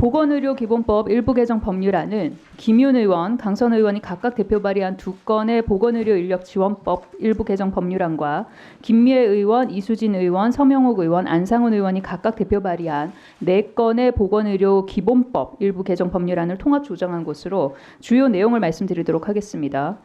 보건의료기본법 일부 개정 법률안은 김윤 의원, 강선 의원이 각각 대표 발의한 2건의 보건의료인력지원법 일부 개정 법률안과 김미애 의원, 이수진 의원, 서명옥 의원, 안상훈 의원이 각각 대표 발의한 4건의 보건의료기본법 일부 개정 법률안을 통합 조정한 것으로 주요 내용을 말씀드리도록 하겠습니다.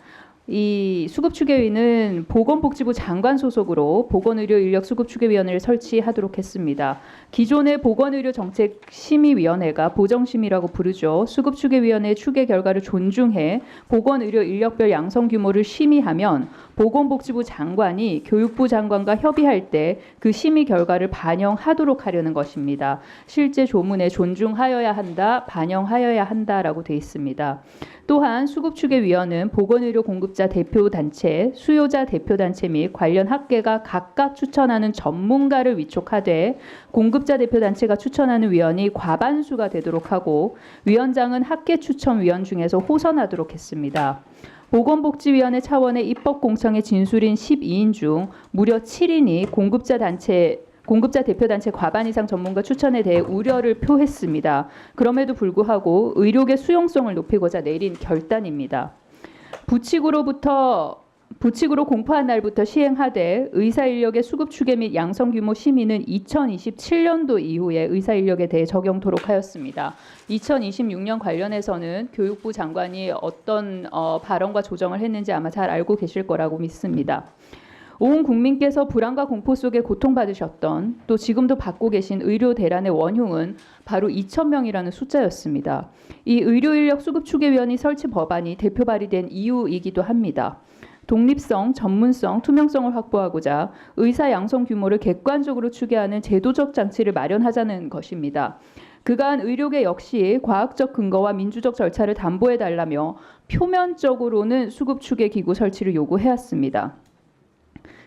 이 수급추계위는 보건복지부 장관 소속으로 보건의료인력수급추계위원회를 설치하도록 했습니다. 기존의 보건의료정책심의위원회가 보정심의라고 부르죠. 수급추계위원회의 추계 결과를 존중해 보건의료인력별 양성 규모를 심의하면 보건복지부 장관이 교육부 장관과 협의할 때 그 심의 결과를 반영하도록 하려는 것입니다. 실제 조문에 존중하여야 한다, 반영하여야 한다라고 되어 있습니다. 또한 수급추계위원은 보건의료 공급자 대표단체, 수요자 대표단체 및 관련 학계가 각각 추천하는 전문가를 위촉하되 공급자 대표단체가 추천하는 위원이 과반수가 되도록 하고 위원장은 학계 추천위원 중에서 호선하도록 했습니다. 보건복지위원회 차원의 입법공청의 진술인 12인 중 무려 7인이 공급자 대표단체 과반 이상 전문가 추천에 대해 우려를 표했습니다. 그럼에도 불구하고 의료계 수용성을 높이고자 내린 결단입니다. 부칙으로 공포한 날부터 시행하되 의사인력의 수급추계 및 양성규모 심의는 2027년도 이후에 의사인력에 대해 적용토록 하였습니다. 2026년 관련해서는 교육부 장관이 어떤 발언과 조정을 했는지 아마 잘 알고 계실 거라고 믿습니다. 온 국민께서 불안과 공포 속에 고통받으셨던 또 지금도 받고 계신 의료 대란의 원흉은 바로 2,000명이라는 숫자였습니다. 이 의료인력 수급추계위원회 설치 법안이 대표 발의된 이유이기도 합니다. 독립성, 전문성, 투명성을 확보하고자 의사 양성 규모를 객관적으로 추계하는 제도적 장치를 마련하자는 것입니다. 그간 의료계 역시 과학적 근거와 민주적 절차를 담보해달라며 표면적으로는 수급추계 기구 설치를 요구해왔습니다.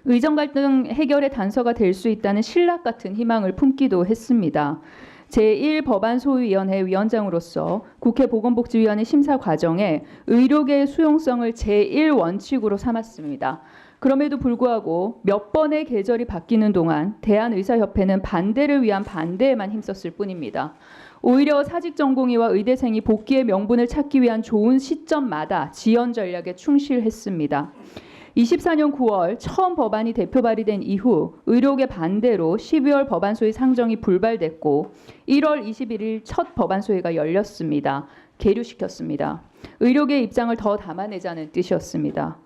의정 갈등 해결의 단서가 될 수 있다는 신락 같은 희망을 품기도 했습니다. 제1법안소위원회 위원장으로서 국회 보건복지위원회 심사 과정에 의료계의 수용성을 제1원칙으로 삼았습니다. 그럼에도 불구하고 몇 번의 계절이 바뀌는 동안 대한의사협회는 반대를 위한 반대에만 힘썼을 뿐입니다. 오히려 사직전공의와 의대생이 복귀의 명분을 찾기 위한 좋은 시점마다 지연 전략에 충실했습니다. 24년 9월 처음 법안이 대표 발의된 이후 의료계 반대로 12월 법안소위 상정이 불발됐고 1월 21일 첫 법안소위가 열렸습니다. 계류시켰습니다. 의료계 입장을 더 담아내자는 뜻이었습니다.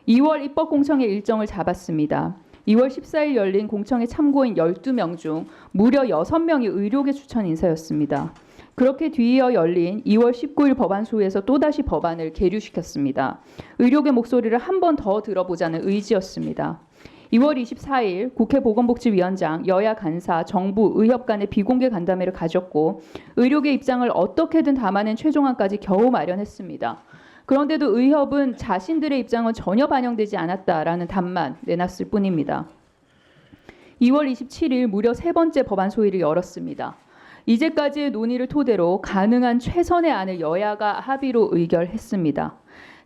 2월 입법공청회 일정을 잡았습니다. 2월 14일 열린 공청회 참고인 12명 중 무려 6명이 의료계 추천 인사였습니다. 그렇게 뒤이어 열린 2월 19일 법안소위에서 또다시 법안을 계류시켰습니다. 의료계 목소리를 한 번 더 들어보자는 의지였습니다. 2월 24일 국회 보건복지위원장, 여야 간사, 정부, 의협 간의 비공개 간담회를 가졌고 의료계 입장을 어떻게든 담아낸 최종안까지 겨우 마련했습니다. 그런데도 의협은 자신들의 입장은 전혀 반영되지 않았다라는 답만 내놨을 뿐입니다. 2월 27일 무려 3번째 법안 소위를 열었습니다. 이제까지의 논의를 토대로 가능한 최선의 안을 여야가 합의로 의결했습니다.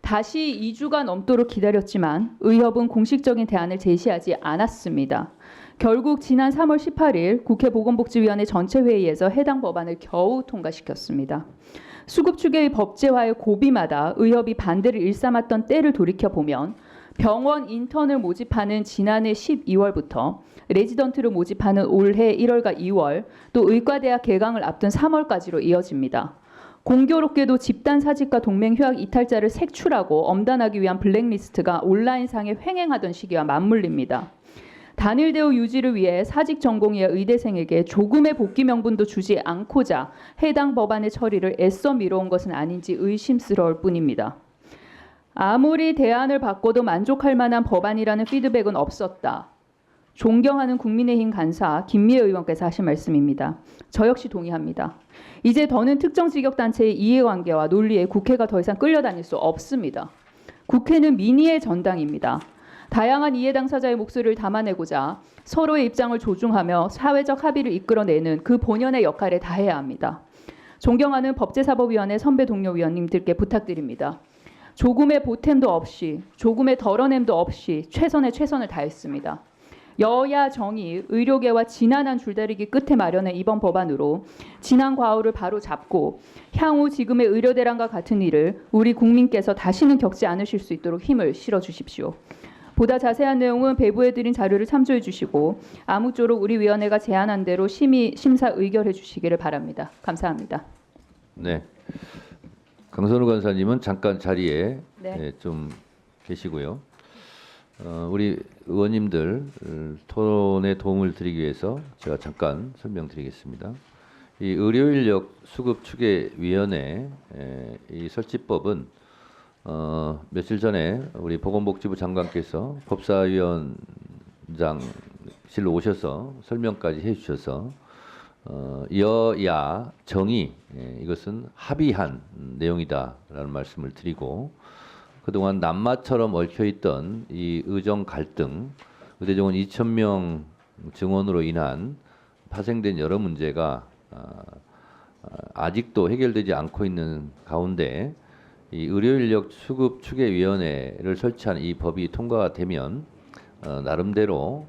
다시 2주가 넘도록 기다렸지만 의협은 공식적인 대안을 제시하지 않았습니다. 결국 지난 3월 18일 국회 보건복지위원회 전체 회의에서 해당 법안을 겨우 통과시켰습니다. 수급추계의 법제화의 고비마다 의협이 반대를 일삼았던 때를 돌이켜보면 병원 인턴을 모집하는 지난해 12월부터 레지던트를 모집하는 올해 1월과 2월, 또 의과대학 개강을 앞둔 3월까지로 이어집니다. 공교롭게도 집단 사직과 동맹 휴학 이탈자를 색출하고 엄단하기 위한 블랙리스트가 온라인상에 횡행하던 시기와 맞물립니다. 단일 대우 유지를 위해 사직 전공의와 의대생에게 조금의 복귀 명분도 주지 않고자 해당 법안의 처리를 애써 미뤄온 것은 아닌지 의심스러울 뿐입니다. 아무리 대안을 바꿔도 만족할 만한 법안이라는 피드백은 없었다. 존경하는 국민의힘 간사 김미애 의원께서 하신 말씀입니다. 저 역시 동의합니다. 이제 더는 특정 직역단체의 이해관계와 논리에 국회가 더 이상 끌려다닐 수 없습니다. 국회는 민의의 전당입니다. 다양한 이해 당사자의 목소리를 담아내고자 서로의 입장을 존중하며 사회적 합의를 이끌어내는 그 본연의 역할에 다해야 합니다. 존경하는 법제사법위원회 선배 동료 위원님들께 부탁드립니다. 조금의 보탬도 없이, 조금의 덜어냄도 없이 최선을 다했습니다. 여야 정의, 의료계와 지난한 줄다리기 끝에 마련한 이번 법안으로 지난 과오를 바로 잡고 향후 지금의 의료대란과 같은 일을 우리 국민께서 다시는 겪지 않으실 수 있도록 힘을 실어 주십시오. 보다 자세한 내용은 배부해드린 자료를 참조해 주시고 아무쪼록 우리 위원회가 제안한 대로 심사 의결해 주시기를 바랍니다. 감사합니다. 네, 강선우 간사님은 잠깐 자리에 네. 좀 계시고요. 우리 의원님들 토론에 도움을 드리기 위해서 제가 잠깐 설명드리겠습니다. 이 의료인력 수급 추계 위원회 이 설치법은 며칠 전에 우리 보건복지부 장관께서 법사위원장실로 오셔서 설명까지 해주셔서 여야 정의 이것은 합의한 내용이다라는 말씀을 드리고 그동안 낱마처럼 얽혀있던 이 의정 갈등, 의대정원 2,000명 증원으로 인한 파생된 여러 문제가 아직도 해결되지 않고 있는 가운데 이 의료인력 수급 추계위원회를 설치한 이 법이 통과가 되면 나름대로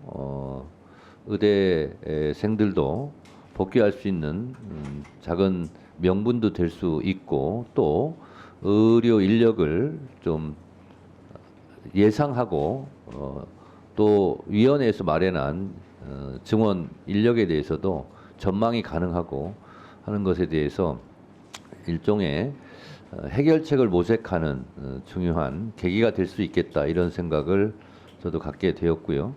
의대생들도 복귀할 수 있는 작은 명분도 될 수 있고 또 의료 인력을 좀 예상하고 또 위원회에서 마련한 증원 인력에 대해서도 전망이 가능하고 하는 것에 대해서 일종의 해결책을 모색하는 중요한 계기가 될 수 있겠다 이런 생각을 저도 갖게 되었고요.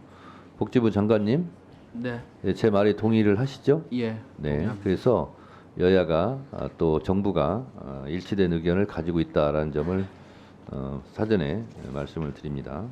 복지부 장관님, 네, 제 말에 동의를 하시죠? 예. 네, 동의합니다. 그래서 여야가 또 정부가 일치된 의견을 가지고 있다라는 점을 사전에 말씀을 드립니다.